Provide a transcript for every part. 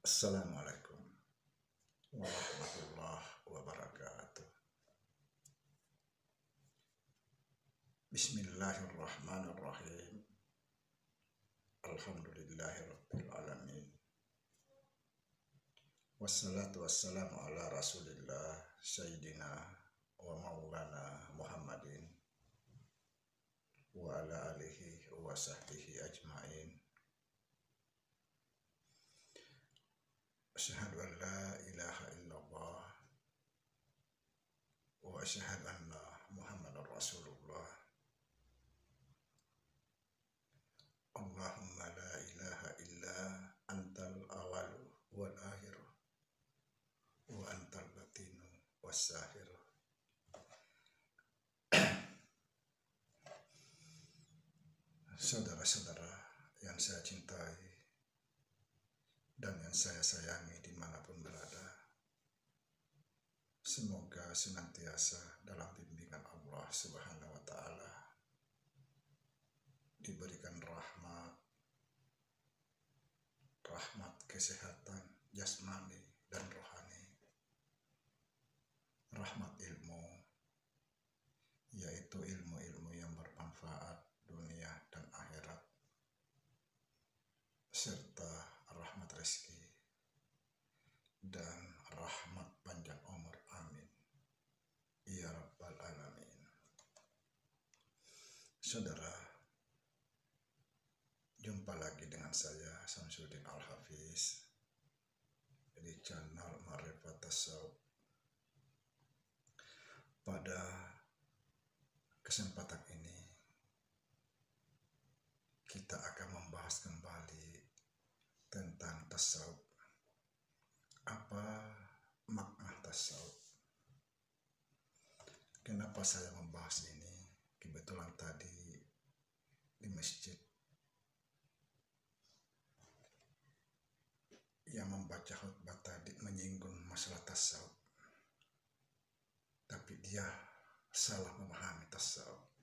Assalamualaikum warahmatullahi wabarakatuh. Bismillahirrahmanirrahim. Alhamdulillahirabbil alamin. Wassalatu wassalamu ala Rasulillah Sayyidina wa maulana Muhammadin wa ala alihi wa sahbihi ajma'in. Asyhadu an la ilaha illallah wa asyhadu anna Muhammadar Rasulullah. Allahumma la ilaha illa antal awalu wal akhir wa antal batinu was sahir. Saudara-saudara yang saya cintai dan yang saya sayangi dimanapun berada, semoga senantiasa dalam bimbingan Allah Subhanahu wa Ta'ala, diberikan rahmat kesehatan jasmani dan rohani, rahmat ilmu, yaitu ilmu-ilmu yang bermanfaat dunia dan akhirat, serta rahmat rezeki dan rahmat panjang umur. Amin ya rabbal alamin. Saudara, jumpa lagi dengan saya Samsuddin Al-Hafiz di channel Ma'rifat Tasawuf. Pada kesempatan ini kita akan membahas kembali tentang tasawuf. Apa makna tasawuf? Kenapa saya membahas ini? Kebetulan tadi di masjid yang membaca khutbah tadi menyinggung masalah tasawuf, tapi dia salah memahami tasawuf.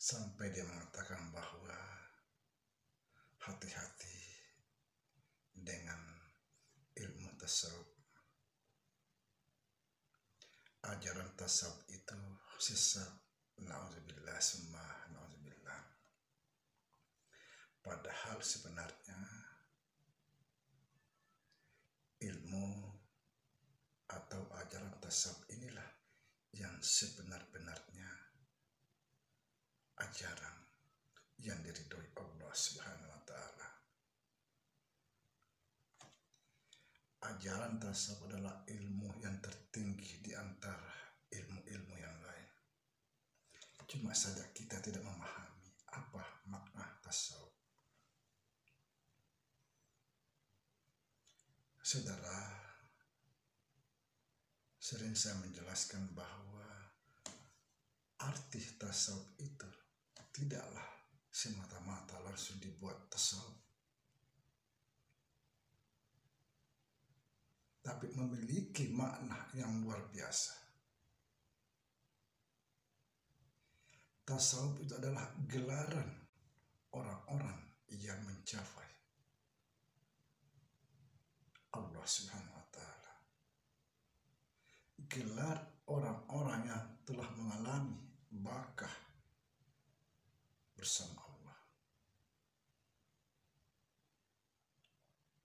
Sampai dia mengatakan bahwa hati-hati dengan ilmu tasawuf. Ajaran tasawuf itu sesat, na'udzubillah summa na'udzubillah. Padahal sebenarnya ilmu atau ajaran tasawuf inilah yang sebenar-benarnya ajaran yang diridhoi Allah Subhanahu wa Ta'ala. Ajaran tasawuf adalah ilmu yang tertinggi di antara ilmu-ilmu yang lain. Cuma saja kita tidak memahami apa makna tasawuf. Saudara, sering saya menjelaskan bahwa arti tasawuf itu tidaklah semata-mata langsung dibuat tasawuf, tapi memiliki makna yang luar biasa. Tasawuf itu adalah gelaran orang-orang yang mencapai Allah Subhanahu wa Ta'ala. Gelar orang-orang yang telah mengalami barakah bersama Allah.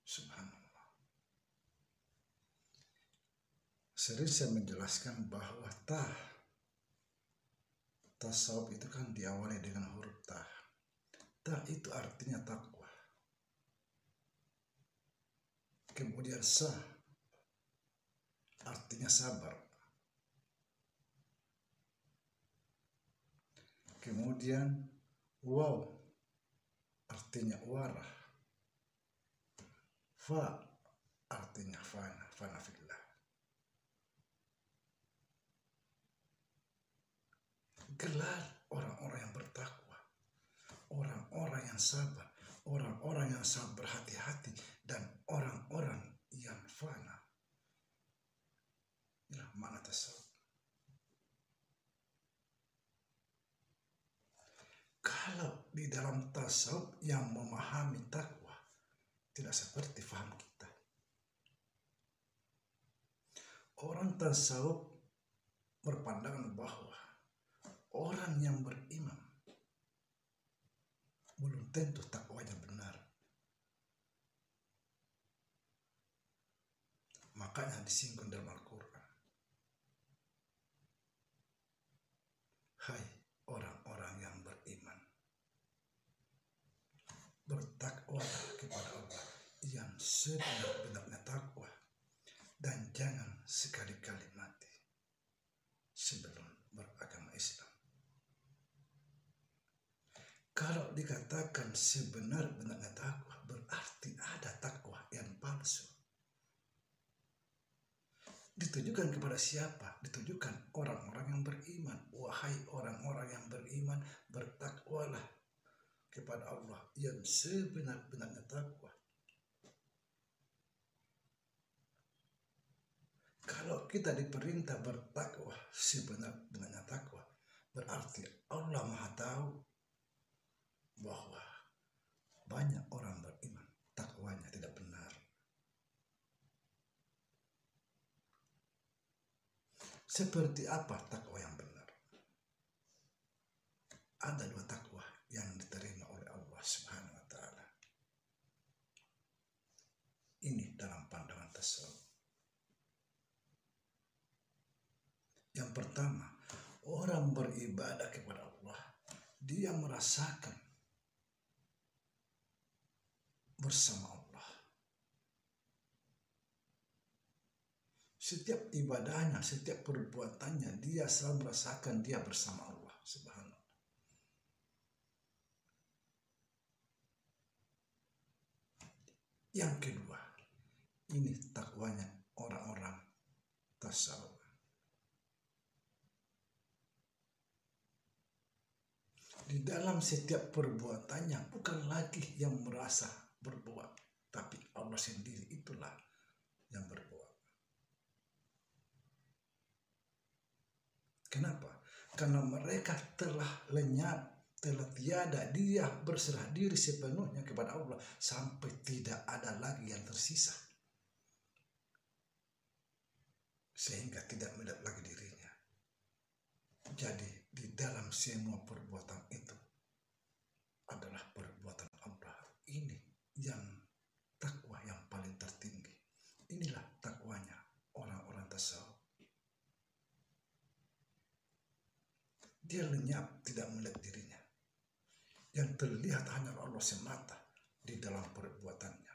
Subhanallah. Sering saya menjelaskan bahwa tasawuf itu kan diawali dengan huruf ta. Ta itu artinya takwa. Kemudian sa artinya sabar. Kemudian waw artinya warah. Fa artinya fana fillah. Gelar orang-orang yang bertakwa, orang-orang yang sabar, orang-orang yang sangat berhati-hati, dan orang-orang yang fana. Inilah makna tasawuf. Kalau di dalam tasawuf yang memahami takwa tidak seperti faham kita. Orang tasawuf berpandangan bahwa orang yang beriman belum tentu takwanya benar. Makanya disinggung dalam Al-Quran. Hai orang-orang yang beriman, bertakwalah kepada Allah yang sebenar-benarnya takwa, dan jangan sekali-kali mati sebelum beragama Islam. Kalau dikatakan sebenar-benarnya takwa, berarti ada takwa yang palsu. Ditujukan kepada siapa? Ditujukan orang-orang yang beriman. Wahai orang-orang yang beriman, bertakwalah kepada Allah yang sebenar-benarnya takwa. Kalau kita diperintah bertakwa sebenar-benarnya takwa, berarti Allah Maha tahu bahwa banyak orang beriman takwanya tidak benar. Seperti apa takwa yang benar? Ada dua takwa yang diterima oleh Allah Subhanahu wa Ta'ala. Ini dalam pandangan tasawuf. Yang pertama, orang beribadah kepada Allah, dia merasakan bersama Allah. Setiap ibadahnya, setiap perbuatannya, dia selalu merasakan dia bersama Allah Subhanahu. Yang kedua, ini takwanya orang-orang tasawuf. Di dalam setiap perbuatannya bukan lagi yang merasa berbuat, tapi Allah sendiri itulah yang berbuat. Kenapa? Karena mereka telah lenyap, telah tiada, dia berserah diri sepenuhnya kepada Allah sampai tidak ada lagi yang tersisa. Sehingga tidak melihat lagi dirinya. Jadi di dalam semua perbuatan itu adalah perbuatan Allah. Ini yang takwa yang paling tertinggi. Inilah takwanya orang-orang tasawuf. Dia lenyap, tidak melihat dirinya. Yang terlihat hanya Allah semata di dalam perbuatannya.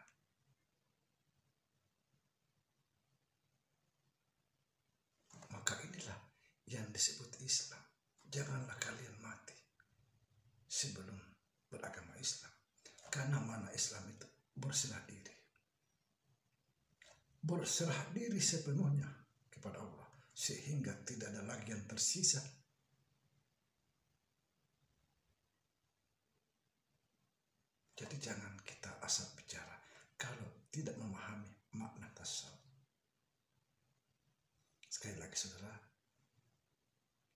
Maka inilah yang disebut Islam. Janganlah kalian mati sebelum beragama Islam. Karena mana Islam itu berserah diri. Berserah diri sepenuhnya kepada Allah. Sehingga tidak ada lagi yang tersisa. Jadi jangan kita asal bicara kalau tidak memahami makna tasawuf. Sekali lagi saudara,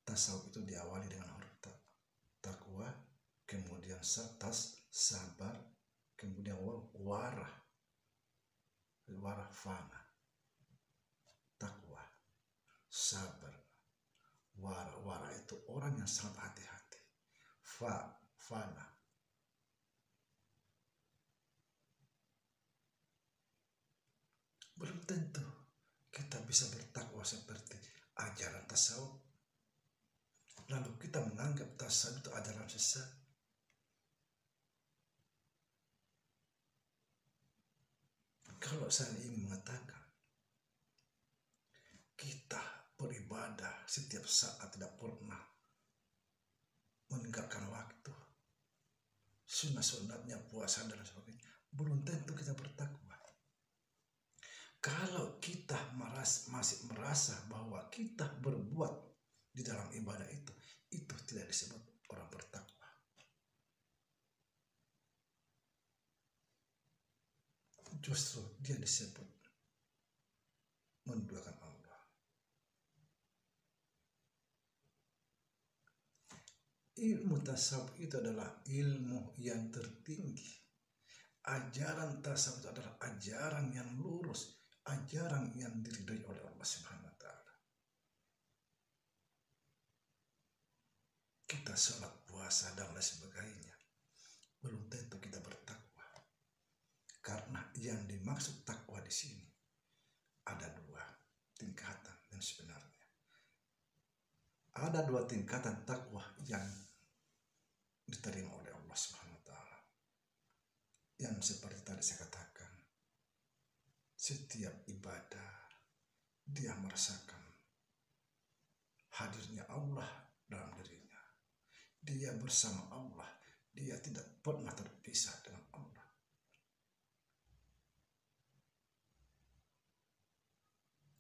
tasawuf itu diawali dengan huruf takwa, kemudian sabar, kemudian warah fana. Takwa, sabar, warah itu orang yang sangat hati-hati. Fana. Belum tentu kita bisa bertakwa seperti ajaran tasawuf. Lalu kita menganggap tasawuf itu ajaran sesat. Kalau saya ingin mengatakan kita beribadah setiap saat tidak pernah meninggalkan waktu, sunat-sunatnya, puasa dan sebagainya, belum tentu kita bertakwa. Kalau kita masih merasa bahwa kita berbuat di dalam ibadah itu tidak disebut orang bertakwa. Justru dia disebut menduakan Allah. Ilmu tasawuf itu adalah ilmu yang tertinggi. Ajaran tasawuf itu adalah ajaran yang lurus, ajaran yang diridhoi oleh Allah Subhanahu wa taala. Kita sholat, puasa, dan lain sebagainya, belum tentu kita bertakwa. Karena yang dimaksud takwa di sini ada dua tingkatan dan sebenarnya. Ada dua tingkatan takwa yang diterima oleh Allah Subhanahu wa taala. Yang seperti tadi saya katakan, setiap ibadah dia merasakan hadirnya Allah dalam dirinya. Dia bersama Allah, dia tidak pernah terpisah dengan Allah.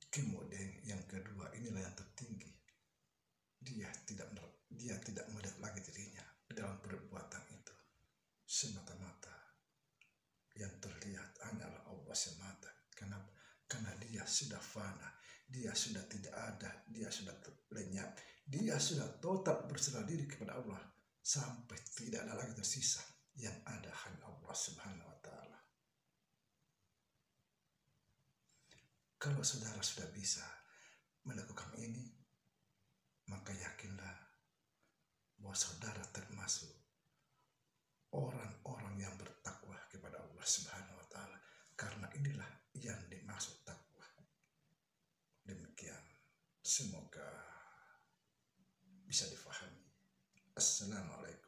Kemudian yang kedua, inilah yang tertinggi. Dia tidak melihat lagi dirinya dalam perbuatan itu. Semata-mata yang terlihat hanyalah Allah semata. Kenapa? Karena dia sudah fana, dia sudah tidak ada, dia sudah lenyap, dia sudah total berserah diri kepada Allah sampai tidak ada lagi tersisa. Yang ada hanya Allah Subhanahu wa taala. Kalau saudara sudah bisa melakukan ini, maka yakinlah bahwa saudara termasuk orang-orang yang bertakwa kepada Allah Subhanahu wa taala, karena inilah yang dimaksud takwa. Demikian, semoga bisa difahami. Assalamualaikum.